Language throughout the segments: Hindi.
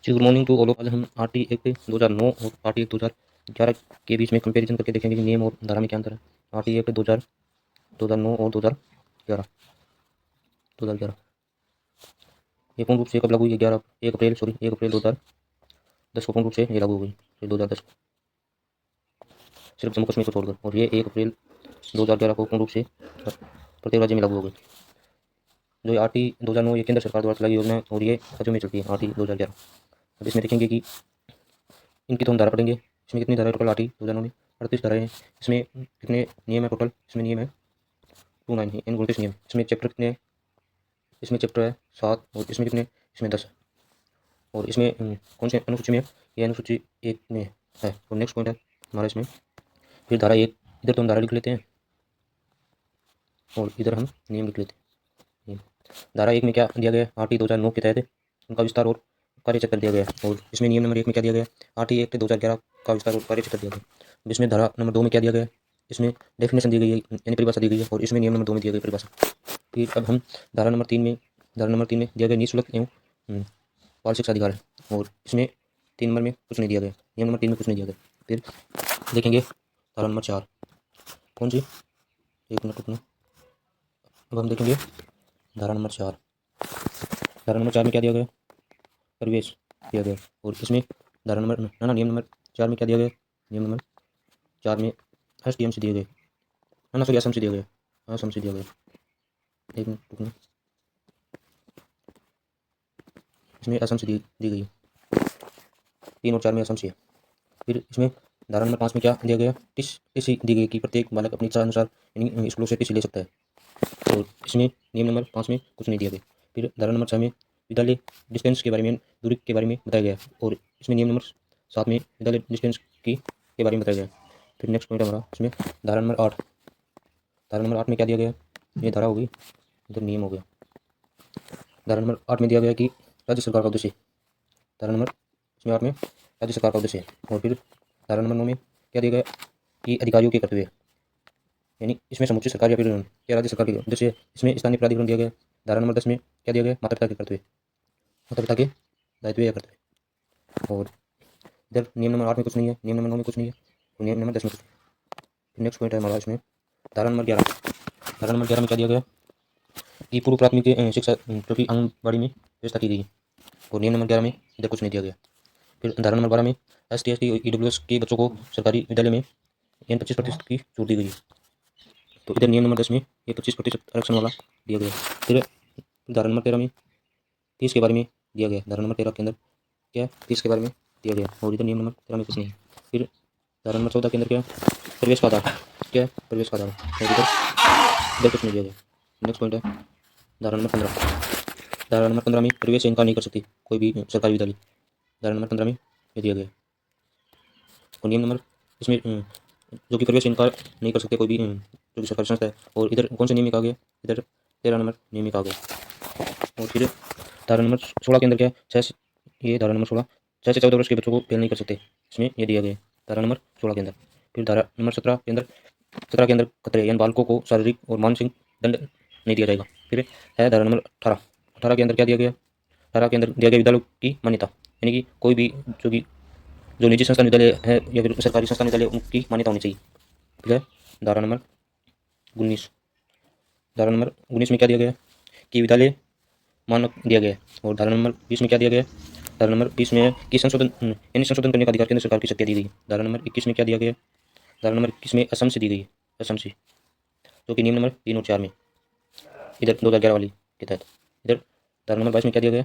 Ji good morning to all of. आज हम आरटी एक्ट 2009 और आरटी एक्ट 2011 के बीच में कंपैरिजन करके देखेंगे कि नियम और धारा में क्या अंतर है। आरटी एक्ट 2009 और 2011 ये पूर्ण रूप से कब लागू हुई? 1 अप्रैल 2010 को पूर्ण रूप से ये लागू हो गई। 2010 को सिर्फ जम्मू कश्मीर को छोड़कर, और ये 1 अप्रैल 2011 को पूर्ण रूप से प्रत्येक राज्य में लागू हो गई। जो आरटी 2009 ये केंद्र सरकार द्वारा चलाई योजना है और ये राज्यों में चलती है। आरटी 2011 अब इसमें देखेंगे कि इनकी तो हम धारा पढ़ेंगे। इसमें कितनी धारा है टोटल? आरटी 2009 में 38 धाराएं हैं। इसमें कितने नियम है टोटल? इसमें नियम है 29 है, इन 29 नियम। इसमें चैप्टर कितने हैं? इसमें चैप्टर है 7 और इसमें कितने? इसमें 10 है। और इसमें कौन से अनुसूची में है? ये अनुसूची 1 में है। और नेक्स्ट पॉइंट है हमारा इसमें फिर धारा 1। इधर तो हम धारा लिख लेते हैं और इधर हम नियम लिख लेते हैं। धारा 1 में क्या दिया गया है? आरटी 2009 के तहत उनका विस्तार और कार्यक्षेत्र दिया गया है। और इसमें नियम नंबर 1 में क्या दिया गया है? आरटी एक्ट 2011 का विस्तार और कार्यक्षेत्र दिया गया है। अब इसमें धारा नंबर 2 में क्या दिया गया है? इसमें डेफिनेशन दी गई है, यानी परिभाषा दी गई है। और इसमें नियम नंबर 2 में दिया गई परिभाषा। फिर अब हम धारा नंबर 3 में दिया गया निःशुल्क एवं बाल शिक्षा अधिकार है। और इसमें 3 नंबर में कुछ नहीं दिया गया, नियम नंबर 3 में कुछ नहीं दिया गया। फिर देखेंगे धारा नंबर 4 कौन सी, एक मिनट रुकना। अब हम देखेंगे धारा नंबर 4। धारा नंबर 4 में क्या दिया गया? परिवेश दिया गया। और इसमें धारा नंबर नियम नंबर 4 में क्या दिया गया? नियम नंबर 4 में एसडीएम से दिए गए, सॉरी असम से दिया गया, असम से दिया गया। एक मिनट रुकना, इसमें असम से दी गई 3 और 4 में असम से है। फिर इसमें धारा नंबर 5 में क्या दिया गया? टीसी दी गई कि प्रत्येक बालक अपनी इच्छा अनुसार स्कूलों से टीसी ले सकता है। और इसमें नियम नंबर 5 में कुछ नहीं दिया गया। फिर धारा नंबर 6 में विद्यालय डिस्टेंस के बारे में, दूरी के बारे में बताया गया। और इसमें नियम नंबर 7 में विद्यालय डिस्टेंस के बारे में बताया गया। फिर नेक्स्ट पॉइंट हमारा इसमें धारा नंबर 8। धारा नंबर 8 में क्या दिया गया? ये धारा होगी, इधर नियम हो गया। धारा नंबर 8 में दिया गया कि राज्य सरकार का उद्देश्य। धारा नंबर इसमें 8 में राज्य सरकार का उद्देश्य है। और फिर धारा नंबर 9 में क्या दिया गया कि अधिकारियों के कर्तव्य, यानी इसमें समुचित सरकार या फिर क्या राज्य सरकार के उद्देश्य है। इसमें स्थानीय प्राधिकरण दिया गया। धारा नंबर 10 में क्या दिया गया? माता पिता के कर्तव्य, माता पिता के दायित्व या कर्तव्य। और इधर नियम नंबर 8 में कुछ नहीं है, नियम नंबर 9 में कुछ नहीं है, और नियम नंबर 10 में कुछ नहीं है। नेक्स्ट पॉइंट है हमारा इसमें धारा नंबर 11। धारा नंबर 11 में क्या दिया गया कि पूर्व प्राथमिक शिक्षा जो कि आंगनबाड़ी में व्यवस्था की गई है। और नियम नंबर 11 में इधर कुछ नहीं दिया गया। फिर धारा नंबर 12 में ST ST EWS के बच्चों को सरकारी विद्यालय में 25% की छूट दी गई है। तो इधर नियम नंबर 10 में ये 25% आरक्षण वाला दिया गया। फिर धारा नंबर 13 में 30 के बारे में दिया गया। धारा नंबर 13 के अंदर क्या 30 के बारे में दिया गया। और इधर नियम नंबर 13 में कुछ नहीं है। फिर धारा नंबर 14 के अंदर क्या? प्रवेश का आधार, क्या है? प्रवेश का आधार। और इधर कुछ नहीं दिया गया। नेक्स्ट पॉइंट है धारा नंबर 15। धारा नंबर 15 में प्रवेश से इनकार नहीं कर सकती कोई भी सरकारी विद्यालय। धारा नंबर 15 में ये दिया गया। और नियम नंबर इसमें जो कि प्रवेश इनकार नहीं कर सकते कोई भी जो भी सरकारी संस्था है। और इधर कौन से नियम में कहा गया? इधर 13 नंबर नियम में कहा गया। और फिर धारा नंबर 16 के अंदर क्या है? ये धारा नंबर 16 6 से 14 वर्ष के बच्चों को फेल नहीं कर सकते, इसमें ये दिया गया धारा नंबर 16 के अंदर। फिर धारा नंबर 17 के अंदर खतरे यानी बालकों को शारीरिक और मानसिक दंड नहीं दिया जाएगा। फिर है धारा नंबर 18 के अंदर क्या दिया गया? 18 के अंदर दिया गया विद्यालयों की मान्यता, यानी कि कोई भी जो निजी संस्थान विद्यालय है या फिर सरकारी संस्थान विद्यालय उनकी मान्यता होनी चाहिए। ठीक है। धारा नंबर 19। धारा नंबर 19 में क्या दिया गया कि विद्यालय मानक दिया गया है। और धारा नंबर 20 में क्या दिया गया? धारा नंबर 20 में कि संशोधन यानी संशोधन करने का अधिकार केंद्र सरकार की शक्ति दी गई। धारा नंबर 21 में क्या दिया गया? धारा नंबर 21 में असम से दी गई, असम से, जो कि नियम नंबर 3 और 4 में इधर 2011 वाली के तहत। इधर धारा नंबर 22 में क्या दिया गया?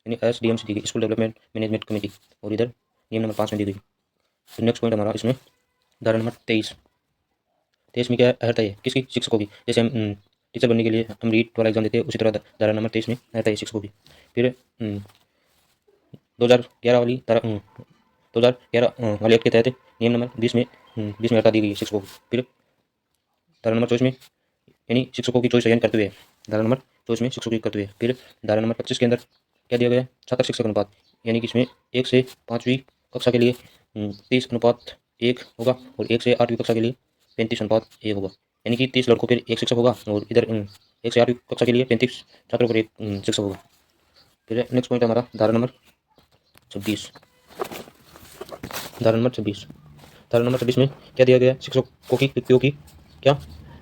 यानी SDM से दी गई, स्कूल डेवलपमेंट मैनेजमेंट कमेटी। और इधर नियम नंबर 5 में दी गई। तो नेक्स्ट पॉइंट हमारा इसमें धारा नंबर 23 में क्या अर्हता है किसकी? शिक्षकों की। जैसे हम टीचर बनने के लिए हम रीट वाला एग्जाम देते हैं, उसी तरह धारा नंबर 23 में अर्हता है शिक्षकों की। फिर 2011 वाली धारा 2011 वाले एक्ट के तहत नियम नंबर 20 में अर्हता दी गई है शिक्षकों को। फिर धारा नंबर 24 में यानी शिक्षकों की चॉइस यानी कर्तव्य है। धारा नंबर 24 में शिक्षकों की कर्तव्य है। फिर धारा नंबर 25 के अंदर क्या दिया गया? छात्र शिक्षक अनुपात, यानी कि इसमें 1 से 5वीं कक्षा के लिए 30:1 होगा और 1 से 8वीं कक्षा के लिए 35:1 होगा, यानी कि 30 लड़कों पर 1 शिक्षक होगा। और इधर 1 से 8वीं कक्षा के लिए 35 छात्रों पर 1 शिक्षक होगा। फिर नेक्स्ट पॉइंट हमारा धारा नंबर 26। धारा नंबर 26। धारा नंबर 26 में क्या दिया गया है? शिक्षकों की रिक्तियों की क्या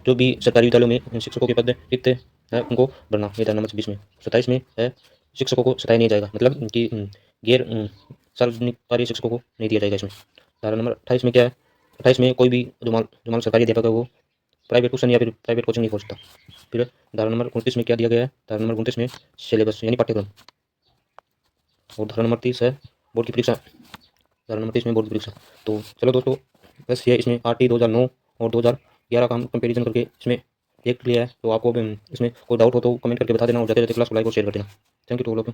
जो भी सरकारी विद्यालयों में शिक्षकों के पद रिक्त है उनको भरना। ये धारा नंबर 26 में। 27 में है शिक्षकों को सताया नहीं जाएगा, मतलब कि गैर सार्वजनिक कार्य शिक्षकों को नहीं दिया जाएगा इसमें। धारा नंबर 28 में क्या है? 28 में कोई भी जो मान सरकारी अध्यापक है वो प्राइवेट ट्यूशन या फिर प्राइवेट कोचिंग नहीं खोल सकता। फिर धारा नंबर 29 में क्या दिया गया है? धारा नंबर 29 में सिलेबस यानी पाठ्यक्रम। और धारा नंबर 30 है बोर्ड की परीक्षा। धारा नंबर 30 में बोर्ड की परीक्षा। तो चलो दोस्तों, बस ये इसमें RT 2009 और 2011 का हम कंपेरिजन करके इसमें देख लिया है। तो आपको इसमें कोई डाउट हो तो कमेंट करके बता देना और ज़्यादा से ज़्यादा क्लास को लाइक और शेयर कर देना। Thank you to all of you.